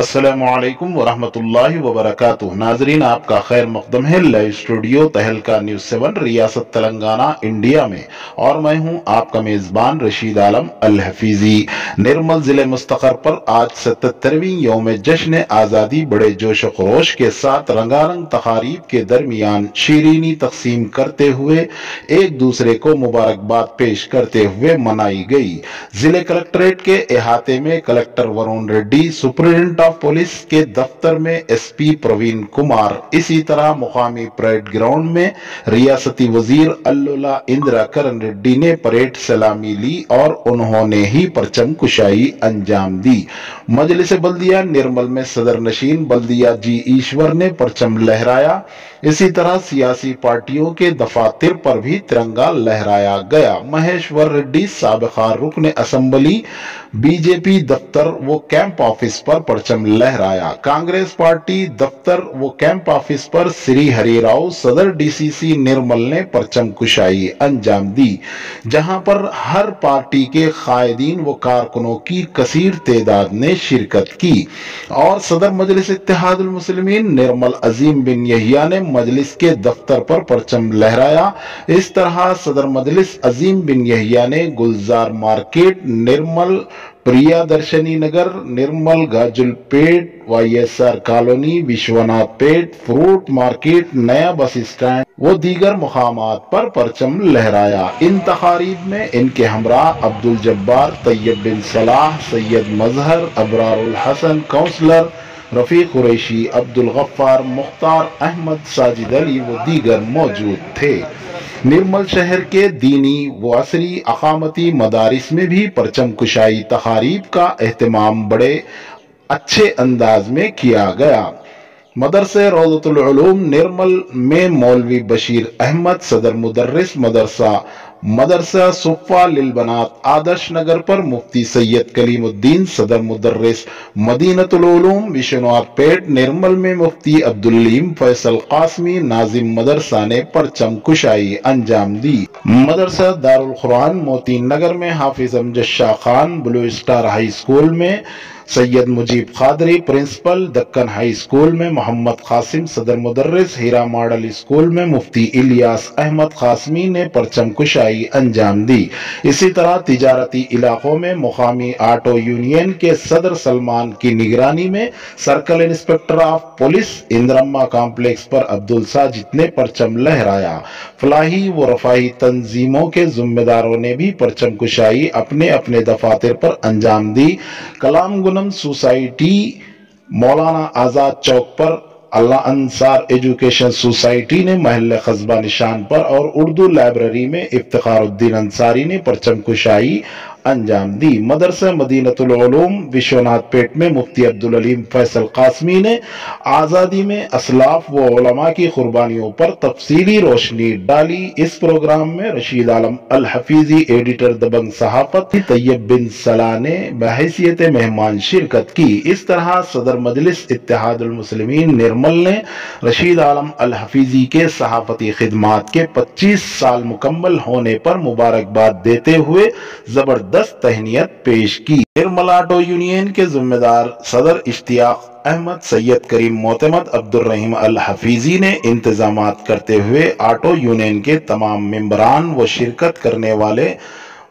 अस्सलामु अलैकुम वरहमतुल्लाहि वबरकातुहू। नाजरीन, आपका खैर मकदम है लाइव स्टूडियो तहलका न्यूज़ 7 रियासत तेलंगाना इंडिया में, और मैं हूं आपका मेजबान रशीद आलम अल हफीजी। निर्मल जिले मुस्तकर पर आज 77वीं यौम जश्न आज़ादी बड़े जोश खरोश के साथ रंगारंग तकारीब के दरमियान शीरीनी तकसीम करते हुए एक दूसरे को मुबारकबाद पेश करते हुए मनाई गई। जिले कलेक्ट्रेट के अहाते में collector Varun Reddy, superintendent of police के दफ्तर में एसपी प्रवीण कुमार, इसी तरह मुकामी परेड ग्राउंड में रियासती वजीर अल्लुला इंदिरा करण रेड्डी ने परेड सलामी ली और उन्होंने ही परचम कुशाई अंजाम दी। मजलिस बल्दिया निर्मल में सदर नशीन बल्दिया जी ईश्वर ने परचम लहराया। इसी तरह सियासी पार्टियों के दफातर पर भी तिरंगा लहराया गया। महेश्वर रेड्डी साबिका रुकन असम्बली बीजेपी दफ्तर व कैंप ऑफिस पर परचम लहराया। कांग्रेस पार्टी दफ्तर व कैंप ऑफिस पर श्री हरिराव सदर डीसीसी निर्मल ने परचम कुशाई अंजाम दी, जहां पर हर पार्टी के कायदीन व कारकुनों की कसीर तादाद ने शिरकत की। और सदर मजलिस इत्तेहादुल मुस्लिमीन निर्मल अजीम बिन यहिया ने मजलिस के दफ्तर पर परचम लहराया। इस तरह सदर मजलिस अजीम बिन यहिया ने गुलजार मार्केट निर्मल, प्रियादर्शनी नगर निर्मल, गाजुलपेट, वाईएसआर कॉलोनी, विश्वनाथ पेट, फ्रूट मार्केट, नया बस स्टैंड वो दीगर मुकामात पर परचम लहराया। इन तकारीब में इनके हमरा अब्दुल जब्बार, तैयब बिन सलाह, सैयद मजहर, अबरारुल हसन, काउंसलर रफीक कुरैशी, अब्दुल गफ्फार, मुख्तार अहमद, साजिद अली व दीगर मौजूद थे। निर्मल शहर के दीनी व असरी अकामती मदारिस में भी परचम कुशाई तकारीब का एहतमाम बड़े अच्छे अंदाज में किया गया। मदरसे रौज़तुल उलूम निर्मल में मौलवी बशीर अहमद, सदर मुदर्रिस मदरसा सुफ़ा लिल बनात आदर्श नगर पर मुफ्ती सैयद कलीमुद्दीन, सदर मुदर्रिस मदीनतुल उलूम विश्वनाथ पेट निर्मल में मुफ्ती अब्दुल्लीम फैसल कासमी, नाजिम मदरसा ने परचम कुशाई अंजाम दी। मदरसा दारुल कुरान मोतीन नगर में Hafiz Amjad Shah Khan, blue star high school में Syed Mujeeb Quadri principal, Deccan high school में मोहम्मद कासिम सदर मुदर्रिस, हीरा मॉडल स्कूल में मुफ्ती इलियास अहमद कासमी ने परचम कुशाई अंजाम दी। इसी तरह तिजारती इलाकों में मुकामी ऑटो यूनियन के सदर सलमान की निगरानी में circle inspector of police Indiramma complex पर अब्दुल साजिद ने परचम लहराया। फलाही व रफाही तंजीमों के जिम्मेदारों ने भी परचम कुशाई अपने अपने दफातर पर अंजाम दी। कलाम गुनम सोसाइटी, मौलाना आजाद चौक पर अल्लाह अंसार एजुकेशन सोसाइटी ने महल कस्बा निशान पर और उर्दू लाइब्रेरी में इफ्तिखारुद्दीन अंसारी ने परचम कुशाई अंजाम दी। मदरसा मदीनतुल उलूम विश्वनाथ पेट में मुफ्ती अब्दुल अलीम फैसल कासमी ने आज़ादी में असलाफ व उलमा की कुर्बानियों पर तफसीली रोशनी डाली। इस प्रोग्राम में रशीद आलम अल हफीजी, एडिटर दबंग सहाफत, तैयब बिन सलाह ने बहैसियत मेहमान शिरकत की। इस तरह सदर मजलिस इत्तेहादुल मुस्लिमीन निर्मल ने रशीद आलम अल हफीजी के सहाफती खिदमात के 25 साल मुकम्मल होने पर मुबारकबाद देते हुए जबरदस्त तहनीयत पेश की। निर्मल ऑटो यूनियन के जिम्मेदार सदर इश्तियाक अहमद, सैयद करीम मोतमद, अब्दुल रहीम अल हफीजी ने इंतजामात करते हुए ऑटो यूनियन के तमाम मेंबरान व शिरकत करने वाले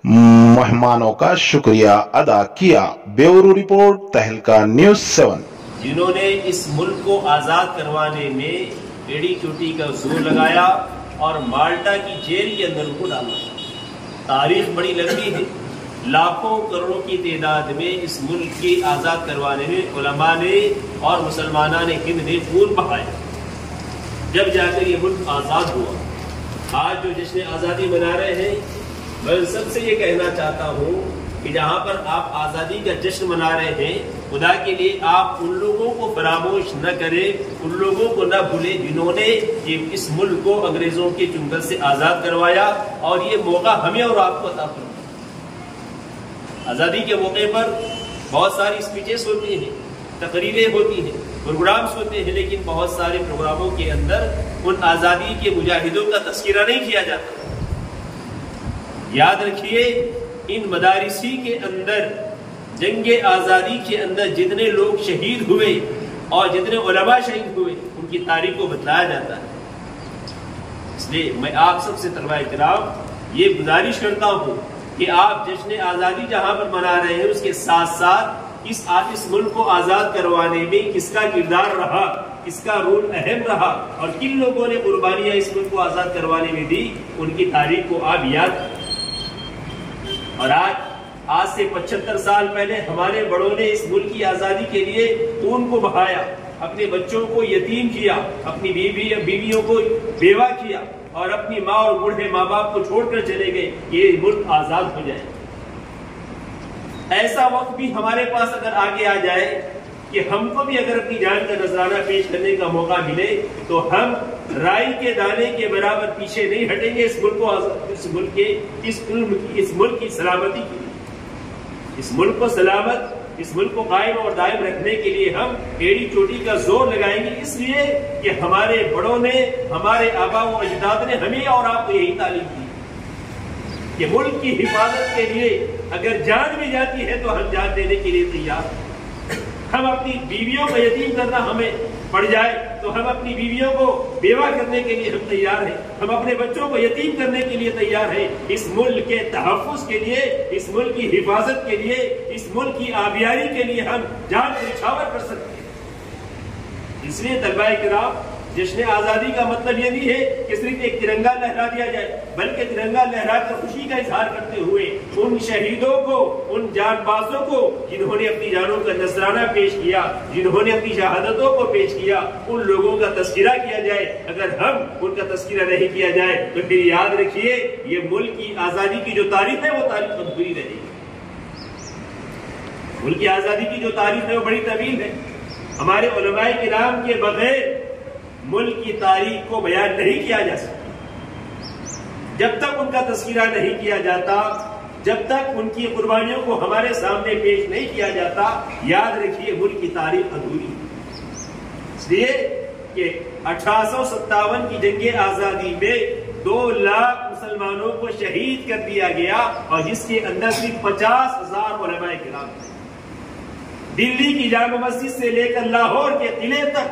मेहमानों का शुक्रिया अदा किया। ब्यूरो रिपोर्ट तहलका न्यूज़ 7। जिन्होंने इस मुल्क को आज़ाद करवाने में एड़ी चोटी का जोर लगाया और माल्टा की जेल के अंदर उनको डाला। तारीख बड़ी लंबी है, लाखों करोड़ों की तादाद में इस मुल्क की आज़ाद करवाने में उलमा ने और मुसलमाना ने हिंद ने खून बहाया, जब जाकर ये मुल्क आज़ाद हुआ। आज जो जश्न आज़ादी मना रहे हैं, मैं सबसे ये कहना चाहता हूँ कि जहाँ पर आप आज़ादी का जश्न मना रहे हैं, खुदा के लिए आप उन लोगों को फरामोश न करें, उन लोगों को न भूलें जिन्होंने ये इस मुल्क को अंग्रेजों के चुंगल से आज़ाद करवाया और ये मौका हमें और आपको अता फरमाया। आज़ादी के मौके पर बहुत सारी स्पीचेस होती हैं, तकरीरें होती हैं, प्रोग्राम्स होते हैं, लेकिन बहुत सारे प्रोग्रामों के अंदर उन आज़ादी के मुजाहिदों का तस्करा नहीं किया जाता। याद रखिए, इन मदारिसी के अंदर जंग आज़ादी के अंदर जितने लोग शहीद हुए और जितने उलमा शहीद हुए उनकी तारीख को बतलाया जाता है। इसलिए मैं आप सबसे तलबा-ए किराम ये गुजारिश करता हूँ कि आप जश्न आज़ादी जहाँ पर मना रहे हैं उसके साथ साथ इस मुल्क को आज़ाद करवाने में किसका किरदार रहा, किसका रोल अहम रहा और किन लोगों ने कुर्बानियाँ इस मुल्क को आज़ाद करवाने में दी, उनकी तारीख को आप याद करें। और आज से 75 साल पहले हमारे बड़ों ने इस मुल्क की आज़ादी के लिए खून को बहाया, अपने बच्चों को यतीम किया, अपनी बीवियों को बेवा किया और अपनी माँ और बूढ़े माँ बाप को छोड़कर चले गए कि ये मुल्क आज़ाद हो जाए। ऐसा वक्त भी हमारे पास अगर आगे आ जाए कि हमको भी अगर अपनी जान का नजराना पेश करने का मौका मिले तो हम राई के दाने के बराबर पीछे नहीं हटेंगे इस मुल्क की सलामती के लिए। इस मुल्क को सलामत, इस मुल्क को कायम और दायम रखने के लिए हम एड़ी चोटी का जोर लगाएंगे, इसलिए कि हमारे बड़ों ने, हमारे आबा व अजदाद ने हमें और आपको यही तालीम दी कि मुल्क की हिफाजत के लिए अगर जान भी जाती है तो हम जान देने के लिए तैयार। हम अपनी बीवियों को यतीम करना हमें पड़ जाए तो हम अपनी बीवियों को बेवा करने के लिए हम तैयार हैं, हम अपने बच्चों को यतीम करने के लिए तैयार हैं। इस मुल्क के तहफ़्फ़ुज़ के लिए, इस मुल्क की हिफाजत के लिए, इस मुल्क की आबियारी के लिए हम जान न्यौछावर कर सकते हैं। इसलिए तलबा-ए किराम जश्न आज़ादी का मतलब ये नहीं है कि सिर्फ एक तिरंगा लहरा दिया जाए, बल्कि तिरंगा लहरा कर खुशी का इजहार करते हुए उन शहीदों को, उन जानबाजों को जिन्होंने अपनी जानों का नजराना पेश किया, जिन्होंने अपनी शहादतों को पेश किया, उन लोगों का तस्किरा किया जाए। अगर हम उनका तस्किरा नहीं किया जाए तो फिर याद रखिए ये मुल्क की आज़ादी की जो तारीख है वो तारीख अधूरी रहेगी। मुल्क की आज़ादी की जो तारीख है वो बड़ी तवील है। हमारे उलमाए किराम के बगैर मुल्क की तारीख को बयान नहीं किया जा सकता। जब तक उनका तस्कीरा नहीं किया जाता, जब तक उनकी कुर्बानियों को हमारे सामने पेश नहीं किया जाता, याद रखिए मुल्क की तारीख अधूरी है। इसलिए कि 1857 की जंग आज़ादी में 2 लाख मुसलमानों को शहीद कर दिया गया और जिसके अंदर सिर्फ 50,000 उलमाए किराम थे। दिल्ली की जामा मस्जिद से लेकर लाहौर के किले तक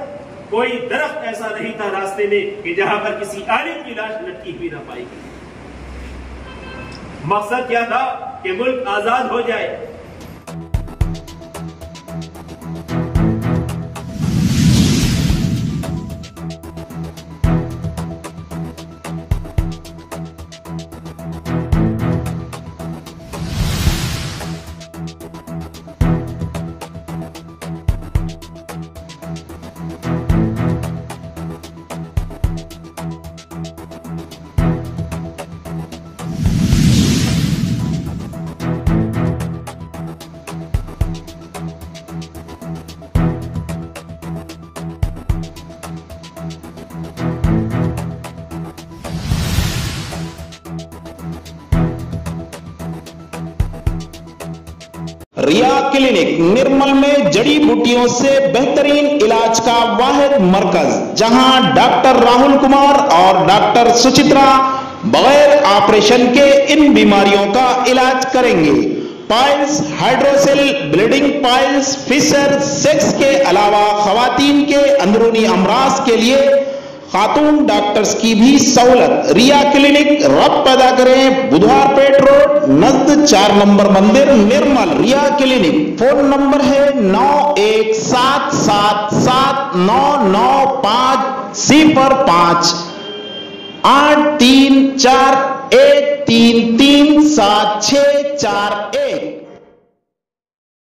कोई दरख्त ऐसा नहीं था रास्ते में कि जहां पर किसी आलिम की लाश लटकी हुई ना पाई गई। मकसद क्या था कि मुल्क आजाद हो जाए। रिया क्लिनिक निर्मल में जड़ी बूटियों से बेहतरीन इलाज का वाहिद मरकज, जहां डॉक्टर राहुल कुमार और डॉक्टर सुचित्रा बगैर ऑपरेशन के इन बीमारियों का इलाज करेंगे। Piles, hydrocele, bleeding piles, fissure, sex के अलावा खवातीन के अंदरूनी अमराज के लिए खातून डॉक्टर्स की भी सहूलत। रिया क्लिनिक रब पैदा करें, बुधवार पेट रोड नजद 4 नंबर मंदिर निर्मल। रिया क्लिनिक फोन नंबर है 9177799505 83413374641।